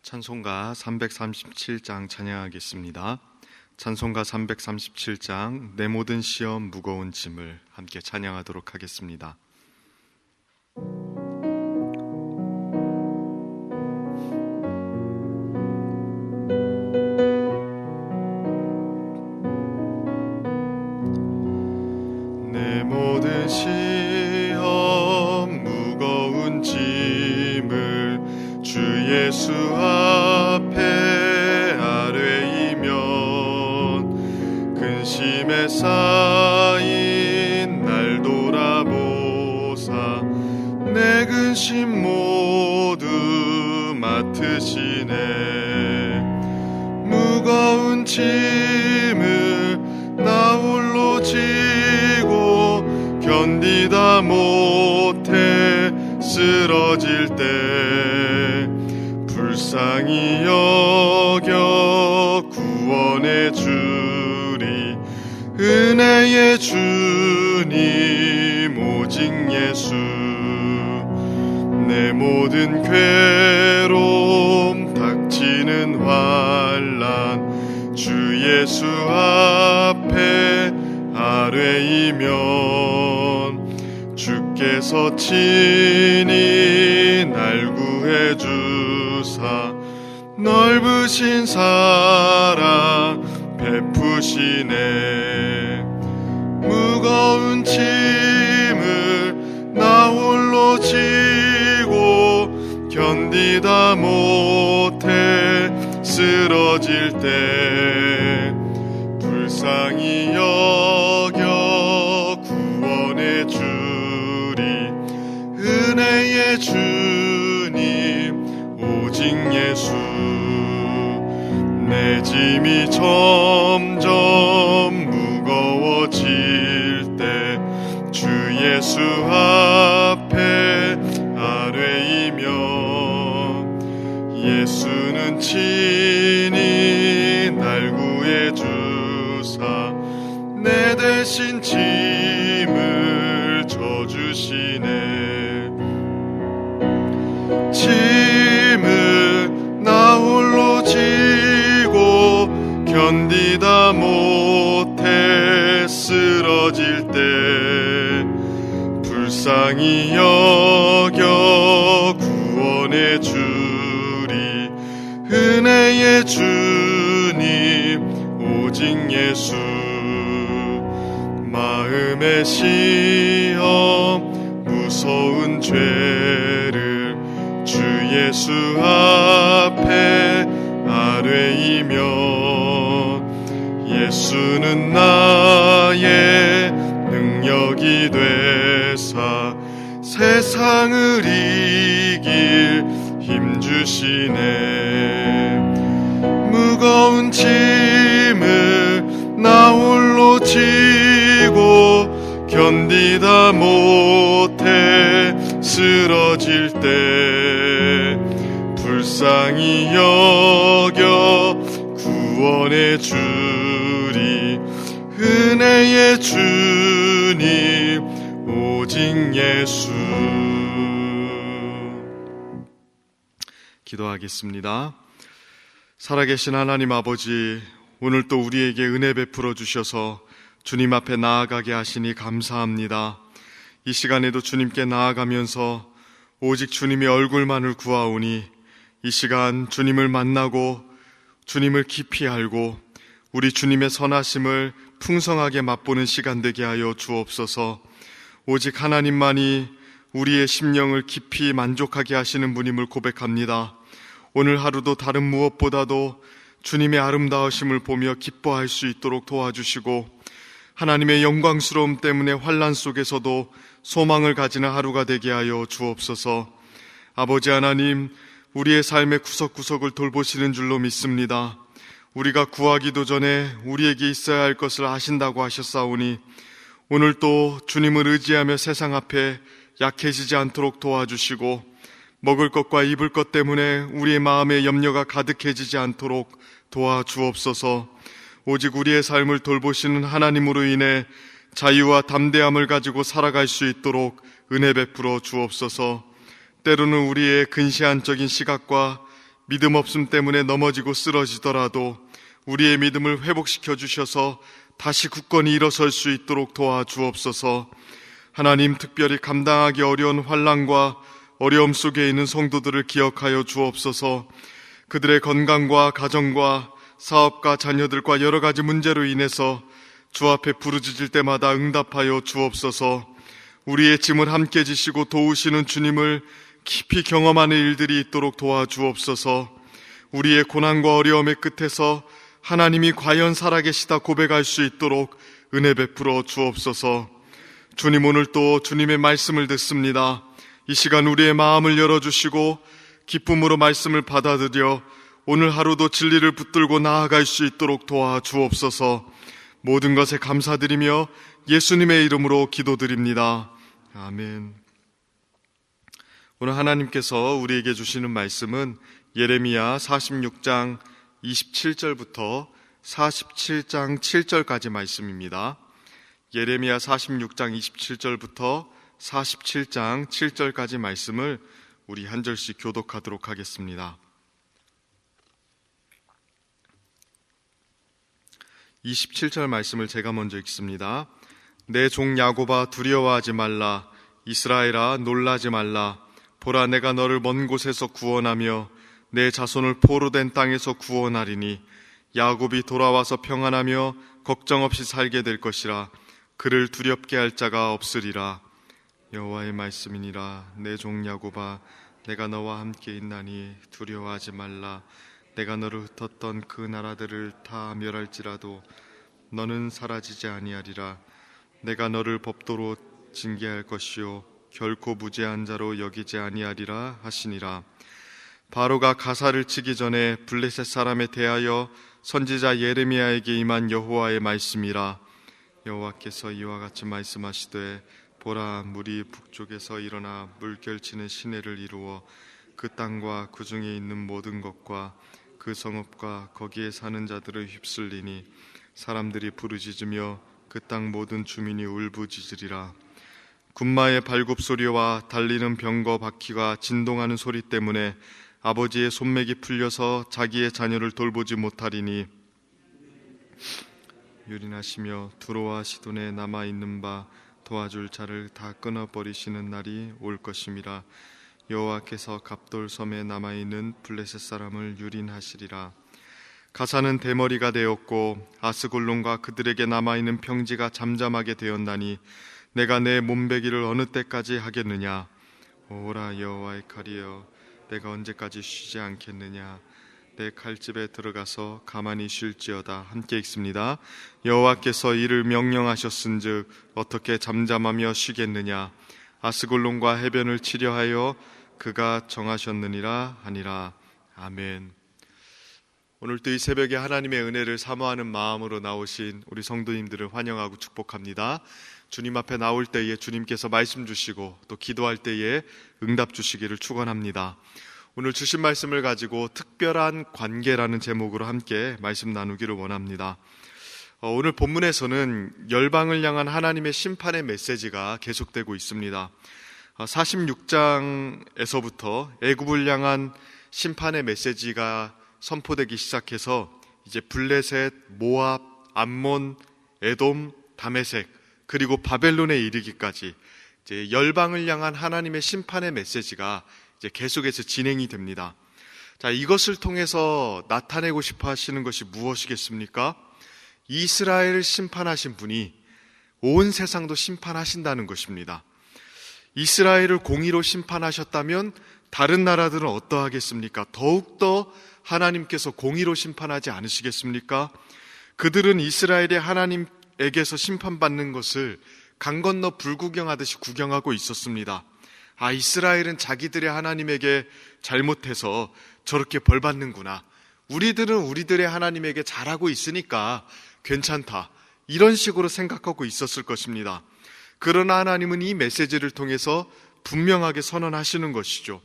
찬송가 337장 찬양하겠습니다. 찬송가 337장 내 모든 시험 무거운 짐을 함께 찬양하도록 하겠습니다. 내 모든 시험 무거운 짐을 주 예수 앞에 아뢰이면 근심에 쌓인 날 돌아보사 내 근심 모두 맡으시네. 무거운 짐을 나 홀로 지고 견디다 못해 쓰러질 때 불쌍히 여겨 구원해 주리. 은혜의 주님 오직 예수. 내 모든 괴로움 닥치는 환난 주 예수 앞에 아뢰이면 주께서 친히 날 구해 주사 넓으신 사랑 베푸시네. 무거운 짐을 나 홀로 지고 견디다 못해 쓰러질 때 불쌍히 여겨 구원해 주리. 은혜의 주님 오직 예수. 내 짐이 점점 무거워질 때 주 예수 앞에 아뢰이면 예수는 친히 날 구해 주사 내 대신 짐을 져주시네. 짐을 나 홀로 지고 견디다 못해 쓰러질 때 불쌍히 여겨 구원해 주리. 은혜의 주님 오직 예수. 마음의 시험 무서운 죄를 주 예수 앞에 아뢰이면 예수는 나의 능력이 되사 세상을 이길 힘주시네. 무거운 짐을 나 홀로 지고 견디다 못해 쓰러질 때 불쌍히 여겨 구원해 주리. 은혜의 주님 오직 예수. 기도하겠습니다. 살아계신 하나님 아버지, 오늘 또 우리에게 은혜 베풀어 주셔서 주님 앞에 나아가게 하시니 감사합니다. 이 시간에도 주님께 나아가면서 오직 주님의 얼굴만을 구하오니 이 시간 주님을 만나고 주님을 깊이 알고 우리 주님의 선하심을 풍성하게 맛보는 시간 되게 하여 주옵소서. 오직 하나님만이 우리의 심령을 깊이 만족하게 하시는 분임을 고백합니다. 오늘 하루도 다른 무엇보다도 주님의 아름다우심을 보며 기뻐할 수 있도록 도와주시고 하나님의 영광스러움 때문에 환난 속에서도 소망을 가지는 하루가 되게 하여 주옵소서. 아버지 하나님, 우리의 삶의 구석구석을 돌보시는 줄로 믿습니다. 우리가 구하기도 전에 우리에게 있어야 할 것을 아신다고 하셨사오니 오늘 또 주님을 의지하며 세상 앞에 약해지지 않도록 도와주시고 먹을 것과 입을 것 때문에 우리의 마음에 염려가 가득해지지 않도록 도와주옵소서. 오직 우리의 삶을 돌보시는 하나님으로 인해 자유와 담대함을 가지고 살아갈 수 있도록 은혜 베풀어 주옵소서. 때로는 우리의 근시안적인 시각과 믿음 없음 때문에 넘어지고 쓰러지더라도 우리의 믿음을 회복시켜 주셔서 다시 굳건히 일어설 수 있도록 도와주옵소서. 하나님, 특별히 감당하기 어려운 환난과 어려움 속에 있는 성도들을 기억하여 주옵소서. 그들의 건강과 가정과 사업과 자녀들과 여러 가지 문제로 인해서 주 앞에 부르짖을 때마다 응답하여 주옵소서. 우리의 짐을 함께 지시고 도우시는 주님을 깊이 경험하는 일들이 있도록 도와주옵소서. 우리의 고난과 어려움의 끝에서 하나님이 과연 살아계시다 고백할 수 있도록 은혜 베풀어 주옵소서. 주님, 오늘 또 주님의 말씀을 듣습니다. 이 시간 우리의 마음을 열어주시고 기쁨으로 말씀을 받아들여 오늘 하루도 진리를 붙들고 나아갈 수 있도록 도와주옵소서. 모든 것에 감사드리며 예수님의 이름으로 기도드립니다. 아멘. 오늘 하나님께서 우리에게 주시는 말씀은 예레미야 46장 27절부터 47장 7절까지 말씀입니다. 예레미야 46장 27절부터 47장 7절까지 말씀을 우리 한 절씩 교독하도록 하겠습니다. 27절 말씀을 제가 먼저 읽습니다. 내 종 야곱아, 두려워하지 말라. 이스라엘아, 놀라지 말라. 보라, 내가 너를 먼 곳에서 구원하며 내 자손을 포로된 땅에서 구원하리니 야곱이 돌아와서 평안하며 걱정 없이 살게 될 것이라. 그를 두렵게 할 자가 없으리라. 여호와의 말씀이니라. 내 종 야곱아, 내가 너와 함께 있나니 두려워하지 말라. 내가 너를 흩었던 그 나라들을 다 멸할지라도 너는 사라지지 아니하리라. 내가 너를 법도로 징계할 것이요 결코 무죄한 자로 여기지 아니하리라 하시니라. 바로가 가사를 치기 전에 블레셋 사람에 대하여 선지자 예레미야에게 임한 여호와의 말씀이라. 여호와께서 이와 같이 말씀하시되, 보라, 물이 북쪽에서 일어나 물결치는 시내를 이루어 그 땅과 그 중에 있는 모든 것과 그 성읍과 거기에 사는 자들을 휩쓸리니 사람들이 부르짖으며 그 땅 모든 주민이 울부짖으리라. 군마의 발굽소리와 달리는 병거 바퀴가 진동하는 소리 때문에 아버지의 손맥이 풀려서 자기의 자녀를 돌보지 못하리니 유린하시며 두로와 시돈에 남아있는 바 도와줄 자를 다 끊어버리시는 날이 올 것임이라. 여호와께서 갑돌 섬에 남아있는 블레셋 사람을 유린하시리라. 가사는 대머리가 되었고 아스골론과 그들에게 남아있는 평지가 잠잠하게 되었나니 내가 내 몸베기를 어느 때까지 하겠느냐. 오라 여호와의 칼이여, 내가 언제까지 쉬지 않겠느냐. 내 칼집에 들어가서 가만히 쉴지어다. 함께 읽습니다. 여호와께서 이를 명령하셨은즉 어떻게 잠잠하며 쉬겠느냐. 아스골론과 해변을 치려하여 그가 정하셨느니라 하니라. 아멘. 오늘도 이 새벽에 하나님의 은혜를 사모하는 마음으로 나오신 우리 성도님들을 환영하고 축복합니다. 주님 앞에 나올 때에 주님께서 말씀 주시고 또 기도할 때에 응답 주시기를 축원합니다. 오늘 주신 말씀을 가지고 특별한 관계라는 제목으로 함께 말씀 나누기를 원합니다. 오늘 본문에서는 열방을 향한 하나님의 심판의 메시지가 계속되고 있습니다. 46장에서부터 애굽을 향한 심판의 메시지가 선포되기 시작해서 이제 블레셋, 모압, 암몬, 에돔, 다메섹 그리고 바벨론에 이르기까지 이제 열방을 향한 하나님의 심판의 메시지가 이제 계속해서 진행이 됩니다. 자, 이것을 통해서 나타내고 싶어 하시는 것이 무엇이겠습니까? 이스라엘을 심판하신 분이 온 세상도 심판하신다는 것입니다. 이스라엘을 공의로 심판하셨다면 다른 나라들은 어떠하겠습니까? 더욱더 하나님께서 공의로 심판하지 않으시겠습니까? 그들은 이스라엘의 하나님에게서 심판받는 것을 강 건너 불구경하듯이 구경하고 있었습니다. 아, 이스라엘은 자기들의 하나님에게 잘못해서 저렇게 벌받는구나. 우리들은 우리들의 하나님에게 잘하고 있으니까 괜찮다. 이런 식으로 생각하고 있었을 것입니다. 그러나 하나님은 이 메시지를 통해서 분명하게 선언하시는 것이죠.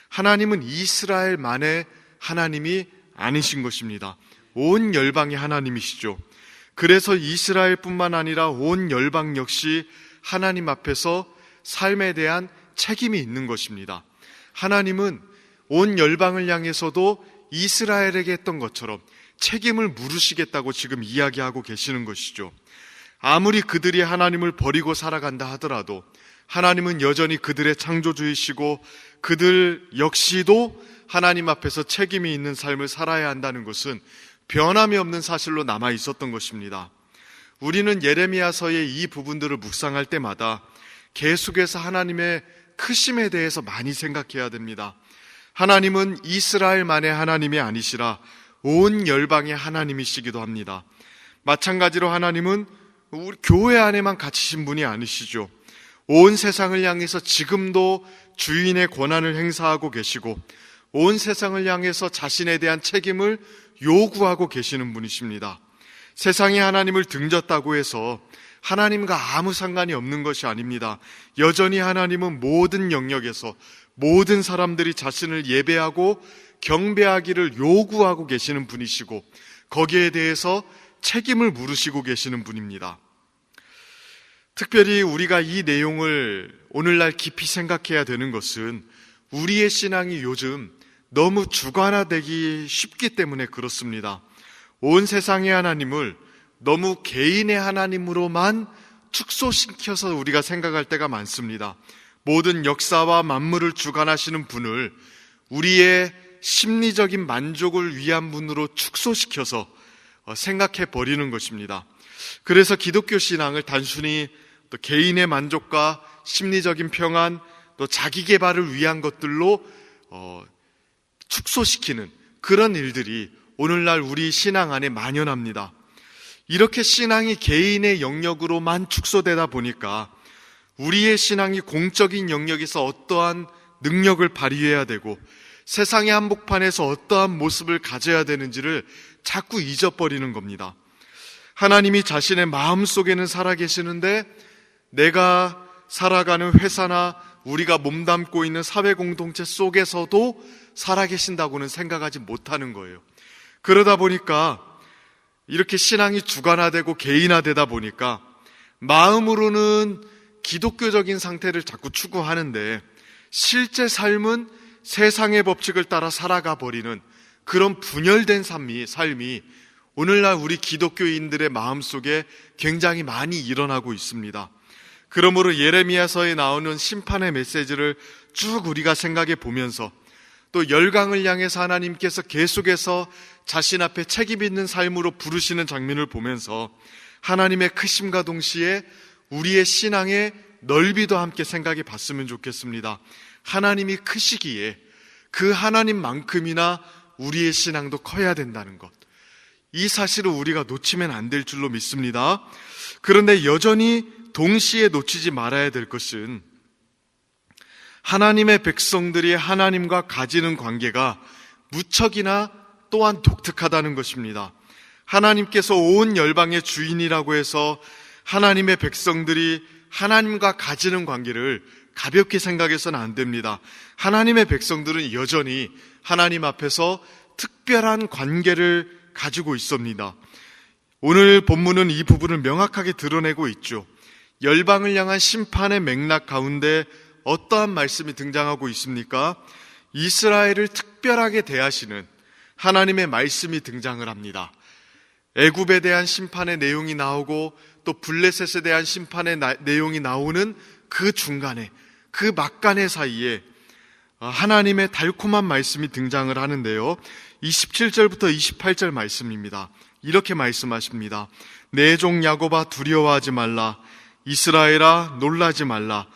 하나님은 이스라엘만의 하나님이 아니신 것입니다. 온 열방의 하나님이시죠. 그래서 이스라엘뿐만 아니라 온 열방 역시 하나님 앞에서 삶에 대한 책임이 있는 것입니다. 하나님은 온 열방을 향해서도 이스라엘에게 했던 것처럼 책임을 물으시겠다고 지금 이야기하고 계시는 것이죠. 아무리 그들이 하나님을 버리고 살아간다 하더라도 하나님은 여전히 그들의 창조주이시고 그들 역시도 하나님 앞에서 책임이 있는 삶을 살아야 한다는 것은 변함이 없는 사실로 남아 있었던 것입니다. 우리는 예레미야서의 이 부분들을 묵상할 때마다 계속해서 하나님의 크심에 대해서 많이 생각해야 됩니다. 하나님은 이스라엘만의 하나님이 아니시라 온 열방의 하나님이시기도 합니다. 마찬가지로 하나님은 우리 교회 안에만 갇히신 분이 아니시죠. 온 세상을 향해서 지금도 주인의 권한을 행사하고 계시고 온 세상을 향해서 자신에 대한 책임을 요구하고 계시는 분이십니다. 세상이 하나님을 등졌다고 해서 하나님과 아무 상관이 없는 것이 아닙니다. 여전히 하나님은 모든 영역에서 모든 사람들이 자신을 예배하고 경배하기를 요구하고 계시는 분이시고 거기에 대해서 책임을 물으시고 계시는 분입니다. 특별히 우리가 이 내용을 오늘날 깊이 생각해야 되는 것은 우리의 신앙이 요즘 너무 주관화되기 쉽기 때문에 그렇습니다. 온 세상의 하나님을 너무 개인의 하나님으로만 축소시켜서 우리가 생각할 때가 많습니다. 모든 역사와 만물을 주관하시는 분을 우리의 심리적인 만족을 위한 분으로 축소시켜서 생각해 버리는 것입니다. 그래서 기독교 신앙을 단순히 또 개인의 만족과 심리적인 평안, 또 자기 개발을 위한 것들로 축소시키는 그런 일들이 오늘날 우리 신앙 안에 만연합니다. 이렇게 신앙이 개인의 영역으로만 축소되다 보니까 우리의 신앙이 공적인 영역에서 어떠한 능력을 발휘해야 되고 세상의 한복판에서 어떠한 모습을 가져야 되는지를 자꾸 잊어버리는 겁니다. 하나님이 자신의 마음속에는 살아계시는데 내가 살아가는 회사나 우리가 몸담고 있는 사회 공동체 속에서도 살아계신다고는 생각하지 못하는 거예요. 그러다 보니까 이렇게 신앙이 주관화되고 개인화되다 보니까 마음으로는 기독교적인 상태를 자꾸 추구하는데 실제 삶은 세상의 법칙을 따라 살아가 버리는 그런 분열된 삶이 오늘날 우리 기독교인들의 마음속에 굉장히 많이 일어나고 있습니다. 그러므로 예레미야서에 나오는 심판의 메시지를 쭉 우리가 생각해 보면서 또 열강을 향해서 하나님께서 계속해서 자신 앞에 책임 있는 삶으로 부르시는 장면을 보면서 하나님의 크심과 동시에 우리의 신앙의 넓이도 함께 생각해 봤으면 좋겠습니다. 하나님이 크시기에 그 하나님만큼이나 우리의 신앙도 커야 된다는 것, 이 사실을 우리가 놓치면 안 될 줄로 믿습니다. 그런데 여전히 동시에 놓치지 말아야 될 것은 하나님의 백성들이 하나님과 가지는 관계가 무척이나 또한 독특하다는 것입니다. 하나님께서 온 열방의 주인이라고 해서 하나님의 백성들이 하나님과 가지는 관계를 가볍게 생각해서는 안 됩니다. 하나님의 백성들은 여전히 하나님 앞에서 특별한 관계를 가지고 있습니다. 오늘 본문은 이 부분을 명확하게 드러내고 있죠. 열방을 향한 심판의 맥락 가운데 어떠한 말씀이 등장하고 있습니까? 이스라엘을 특별하게 대하시는 하나님의 말씀이 등장을 합니다. 애굽에 대한 심판의 내용이 나오고 또 블레셋에 대한 심판의 내용이 나오는 그 중간에, 그 막간의 사이에 하나님의 달콤한 말씀이 등장을 하는데요. 27절부터 28절 말씀입니다. 이렇게 말씀하십니다. 내 종 야곱아 두려워하지 말라. 이스라엘아 놀라지 말라.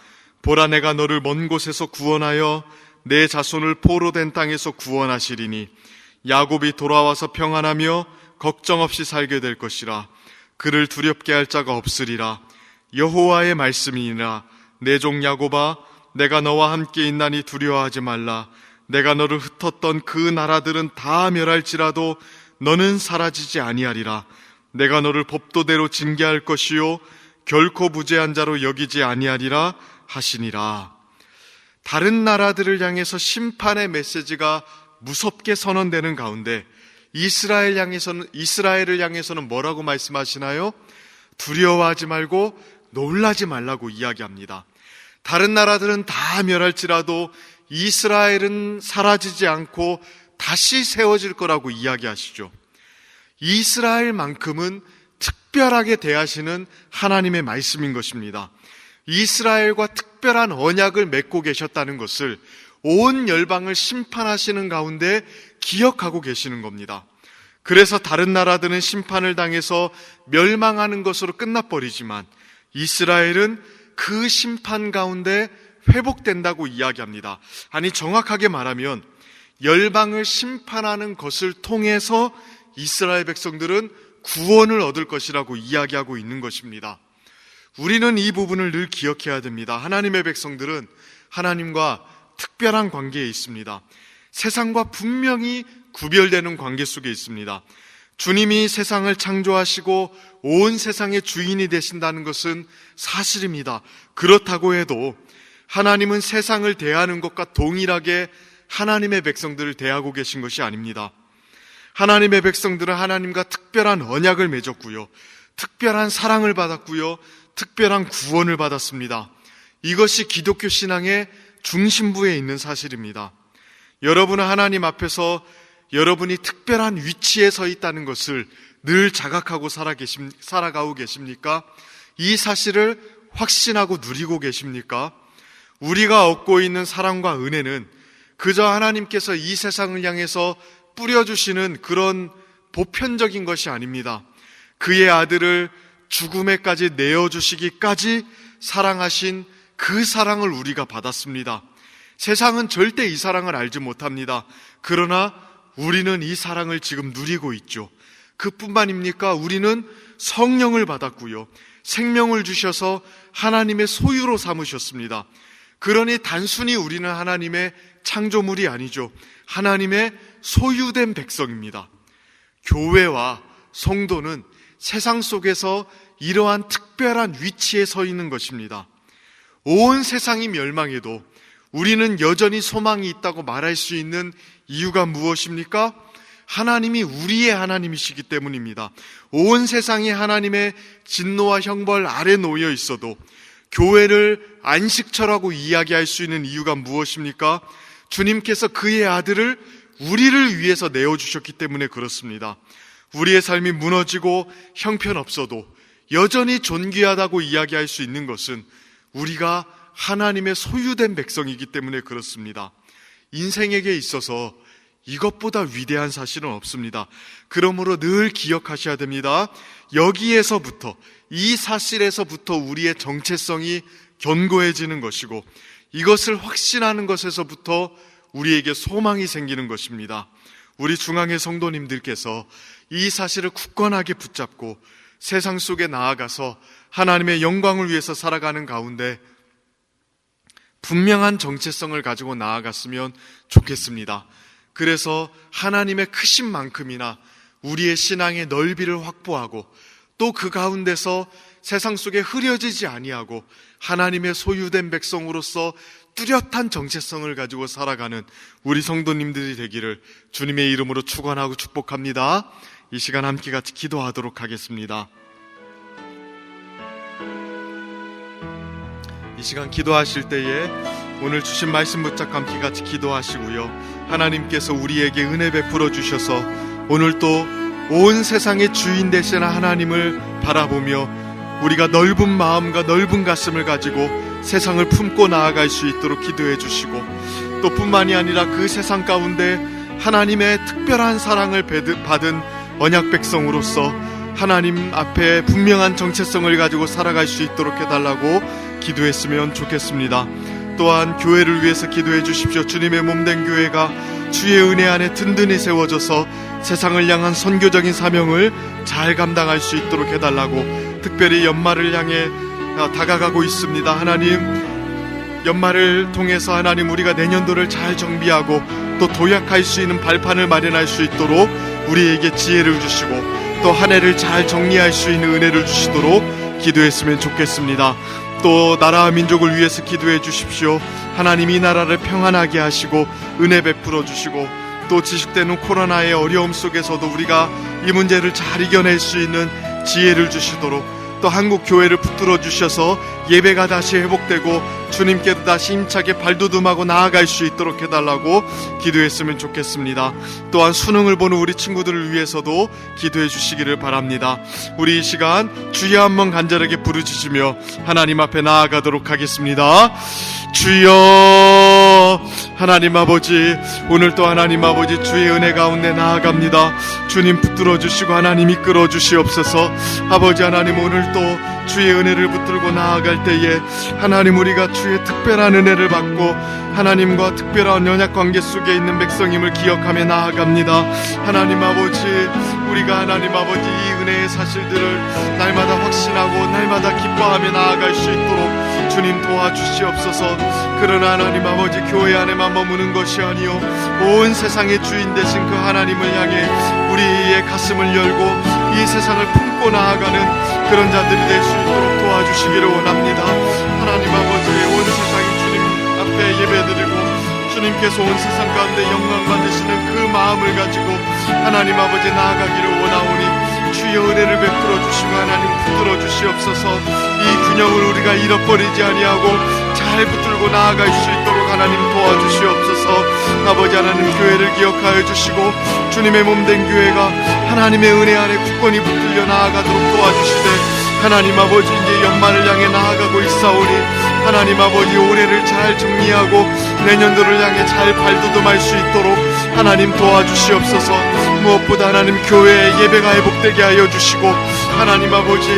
보라 내가 너를 먼 곳에서 구원하여 내 자손을 포로된 땅에서 구원하시리니 야곱이 돌아와서 평안하며 걱정 없이 살게 될 것이라. 그를 두렵게 할 자가 없으리라. 여호와의 말씀이니라. 내 종 야곱아 내가 너와 함께 있나니 두려워하지 말라. 내가 너를 흩었던 그 나라들은 다 멸할지라도 너는 사라지지 아니하리라. 내가 너를 법도대로 징계할 것이요 결코 무죄한 자로 여기지 아니하리라 하시니라. 다른 나라들을 향해서 심판의 메시지가 무섭게 선언되는 가운데 이스라엘을 향해서는 뭐라고 말씀하시나요? 두려워하지 말고 놀라지 말라고 이야기합니다. 다른 나라들은 다 멸할지라도 이스라엘은 사라지지 않고 다시 세워질 거라고 이야기하시죠. 이스라엘만큼은 특별하게 대하시는 하나님의 말씀인 것입니다. 이스라엘과 특별한 언약을 맺고 계셨다는 것을 온 열방을 심판하시는 가운데 기억하고 계시는 겁니다. 그래서 다른 나라들은 심판을 당해서 멸망하는 것으로 끝나버리지만 이스라엘은 그 심판 가운데 회복된다고 이야기합니다. 아니, 정확하게 말하면 열방을 심판하는 것을 통해서 이스라엘 백성들은 구원을 얻을 것이라고 이야기하고 있는 것입니다. 우리는 이 부분을 늘 기억해야 됩니다. 하나님의 백성들은 하나님과 특별한 관계에 있습니다. 세상과 분명히 구별되는 관계 속에 있습니다. 주님이 세상을 창조하시고 온 세상의 주인이 되신다는 것은 사실입니다. 그렇다고 해도 하나님은 세상을 대하는 것과 동일하게 하나님의 백성들을 대하고 계신 것이 아닙니다. 하나님의 백성들은 하나님과 특별한 언약을 맺었고요, 특별한 사랑을 받았고요, 특별한 구원을 받았습니다. 이것이 기독교 신앙의 중심부에 있는 사실입니다. 여러분은 하나님 앞에서 여러분이 특별한 위치에 서 있다는 것을 늘 자각하고 살아가고 계십니까? 이 사실을 확신하고 누리고 계십니까? 우리가 얻고 있는 사랑과 은혜는 그저 하나님께서 이 세상을 향해서 뿌려주시는 그런 보편적인 것이 아닙니다. 그의 아들을 죽음에까지 내어주시기까지 사랑하신 그 사랑을 우리가 받았습니다. 세상은 절대 이 사랑을 알지 못합니다. 그러나 우리는 이 사랑을 지금 누리고 있죠. 그뿐만입니까? 우리는 성령을 받았고요, 생명을 주셔서 하나님의 소유로 삼으셨습니다. 그러니 단순히 우리는 하나님의 창조물이 아니죠. 하나님의 소유된 백성입니다. 교회와 성도는 세상 속에서 이러한 특별한 위치에 서 있는 것입니다. 온 세상이 멸망해도 우리는 여전히 소망이 있다고 말할 수 있는 이유가 무엇입니까? 하나님이 우리의 하나님이시기 때문입니다. 온 세상이 하나님의 진노와 형벌 아래 놓여 있어도 교회를 안식처라고 이야기할 수 있는 이유가 무엇입니까? 주님께서 그의 아들을 우리를 위해서 내어주셨기 때문에 그렇습니다. 우리의 삶이 무너지고 형편없어도 여전히 존귀하다고 이야기할 수 있는 것은 우리가 하나님의 소유된 백성이기 때문에 그렇습니다. 인생에게 있어서 이것보다 위대한 사실은 없습니다. 그러므로 늘 기억하셔야 됩니다. 여기에서부터, 이 사실에서부터 우리의 정체성이 견고해지는 것이고, 이것을 확신하는 것에서부터 우리에게 소망이 생기는 것입니다. 우리 중앙의 성도님들께서 이 사실을 굳건하게 붙잡고 세상 속에 나아가서 하나님의 영광을 위해서 살아가는 가운데 분명한 정체성을 가지고 나아갔으면 좋겠습니다. 그래서 하나님의 크심만큼이나 우리의 신앙의 넓이를 확보하고 또 그 가운데서 세상 속에 흐려지지 아니하고 하나님의 소유된 백성으로서 뚜렷한 정체성을 가지고 살아가는 우리 성도님들이 되기를 주님의 이름으로 축원하고 축복합니다. 이 시간 함께 같이 기도하도록 하겠습니다. 이 시간 기도하실 때에 오늘 주신 말씀 붙잡고 함께 같이 기도하시고요, 하나님께서 우리에게 은혜 베풀어 주셔서 오늘 또 온 세상의 주인 되시는 하나님을 바라보며 우리가 넓은 마음과 넓은 가슴을 가지고 세상을 품고 나아갈 수 있도록 기도해 주시고, 또 뿐만이 아니라 그 세상 가운데 하나님의 특별한 사랑을 받은 언약 백성으로서 하나님 앞에 분명한 정체성을 가지고 살아갈 수 있도록 해달라고 기도했으면 좋겠습니다. 또한 교회를 위해서 기도해 주십시오. 주님의 몸된 교회가 주의 은혜 안에 든든히 세워져서 세상을 향한 선교적인 사명을 잘 감당할 수 있도록 해달라고, 특별히 연말을 향해 다가가고 있습니다. 하나님, 연말을 통해서 하나님 우리가 내년도를 잘 정비하고 또 도약할 수 있는 발판을 마련할 수 있도록 우리에게 지혜를 주시고 또 한 해를 잘 정리할 수 있는 은혜를 주시도록 기도했으면 좋겠습니다. 또 나라와 민족을 위해서 기도해 주십시오. 하나님, 이 나라를 평안하게 하시고 은혜 베풀어 주시고 또 지속되는 코로나의 어려움 속에서도 우리가 이 문제를 잘 이겨낼 수 있는 지혜를 주시도록, 또 한국 교회를 붙들어 주셔서 예배가 다시 회복되고 주님께도 다시 힘차게 발돋움하고 나아갈 수 있도록 해달라고 기도했으면 좋겠습니다. 또한 수능을 보는 우리 친구들을 위해서도 기도해 주시기를 바랍니다. 우리 이 시간 주여 한번 간절하게 부르짖으며 하나님 앞에 나아가도록 하겠습니다. 주여, 하나님 아버지, 오늘 또 하나님 아버지 주의 은혜 가운데 나아갑니다. 주님 붙들어 주시고 하나님 이끌어 주시옵소서. 아버지 하나님, 오늘 또 주의 은혜를 붙들고 나아갈 때에 하나님 우리가 주의 특별한 은혜를 받고 하나님과 특별한 연약관계 속에 있는 백성임을 기억하며 나아갑니다. 하나님 아버지, 우리가 하나님 아버지 이 은혜의 사실들을 날마다 확신하고 날마다 기뻐하며 나아갈 수 있도록 주님 도와주시옵소서. 그러나 하나님 아버지, 교회 안에만 머무는 것이 아니요 온 세상의 주인 되신 그 하나님을 향해 우리의 가슴을 열고 이 세상을 품고 나아가는 그런 자들이 될 수 있도록 도와주시기를 원합니다. 하나님 아버지, 온 세상이 주님 앞에 예배드리고 주님께서 온 세상 가운데 영광 받으시는 그 마음을 가지고 하나님 아버지 나아가기를 원하오니 주의 은혜를 베풀어 주시고 하나님 붙들어 주시옵소서. 이 균형을 우리가 잃어버리지 아니하고 잘 붙들고 나아갈 수 있도록 하나님 도와주시옵소서. 아버지 하나님, 교회를 기억하여 주시고 주님의 몸된 교회가 하나님의 은혜 안에 굳건히 붙들려 나아가도록 도와주시되, 하나님 아버지 이제 연말을 향해 나아가고 있사오니 하나님 아버지 올해를 잘 정리하고 내년도를 향해 잘 발돋움할 수 있도록 하나님 도와주시옵소서. 무엇보다 하나님 교회의 예배가 회복되게 하여 주시고 하나님 아버지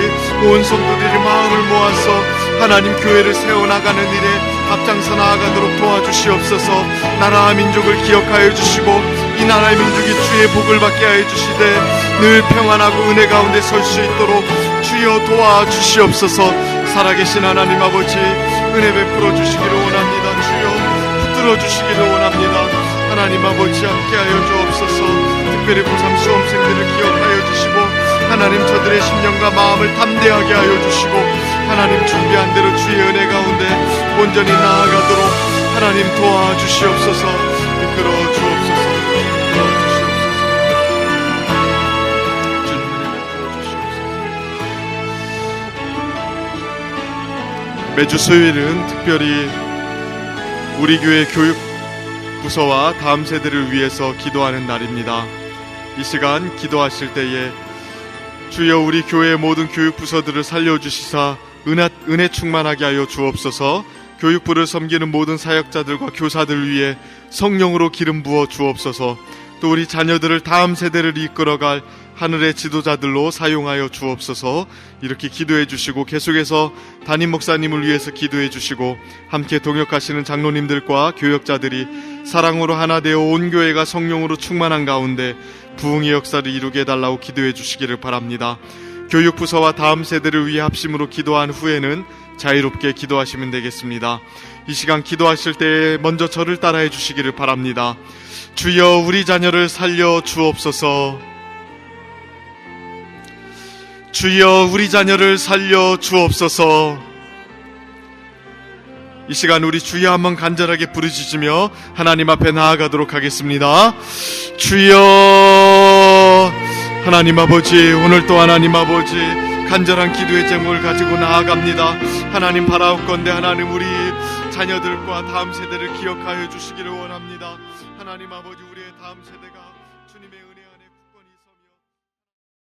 온 성도들이 마음을 모아서 하나님 교회를 세워나가는 일에 앞장서 나아가도록 도와주시옵소서. 나라와 민족을 기억하여 주시고 이 나라의 민족이 주의 복을 받게 하여 주시되 늘 평안하고 은혜 가운데 설 수 있도록 주여 도와주시옵소서. 살아계신 하나님 아버지, 은혜 베풀어 주시기를 원합니다. 주여 붙들어 주시기를 원합니다. 하나님 아버지, 함께하여 주옵소서. 특별히 고3 수험생들을 기억하여 주시고 하나님 저들의 심령과 마음을 담대하게 하여 주시고 하나님 준비한 대로 주의 은혜 가운데 온전히 나아가도록 하나님 도와주시옵소서. 이끌어 주옵소서. 매주 수요일은 특별히 우리 교회 교육부서와 다음 세대를 위해서 기도하는 날입니다. 이 시간 기도하실 때에 주여 우리 교회의 모든 교육부서들을 살려주시사 은혜 충만하게 하여 주옵소서. 교육부를 섬기는 모든 사역자들과 교사들 위해 성령으로 기름 부어 주옵소서. 또 우리 자녀들을 다음 세대를 이끌어갈 하늘의 지도자들로 사용하여 주옵소서. 이렇게 기도해 주시고 계속해서 담임 목사님을 위해서 기도해 주시고 함께 동역하시는 장로님들과 교역자들이 사랑으로 하나 되어 온 교회가 성령으로 충만한 가운데 부흥의 역사를 이루게 해달라고 기도해 주시기를 바랍니다. 교육부서와 다음 세대를 위해 합심으로 기도한 후에는 자유롭게 기도하시면 되겠습니다. 이 시간 기도하실 때 먼저 저를 따라해 주시기를 바랍니다. 주여 우리 자녀를 살려 주옵소서. 주여 우리 자녀를 살려 주옵소서. 이 시간 우리 주여 한번 간절하게 부르짖으며 하나님 앞에 나아가도록 하겠습니다. 주여, 하나님 아버지, 오늘 또 하나님 아버지 간절한 기도의 제목을 가지고 나아갑니다. 하나님 바라옵건대 하나님 우리 자녀들과 다음 세대를 기억하여 주시기를 원합니다. 하나님 아버지, 우리의 다음 세대가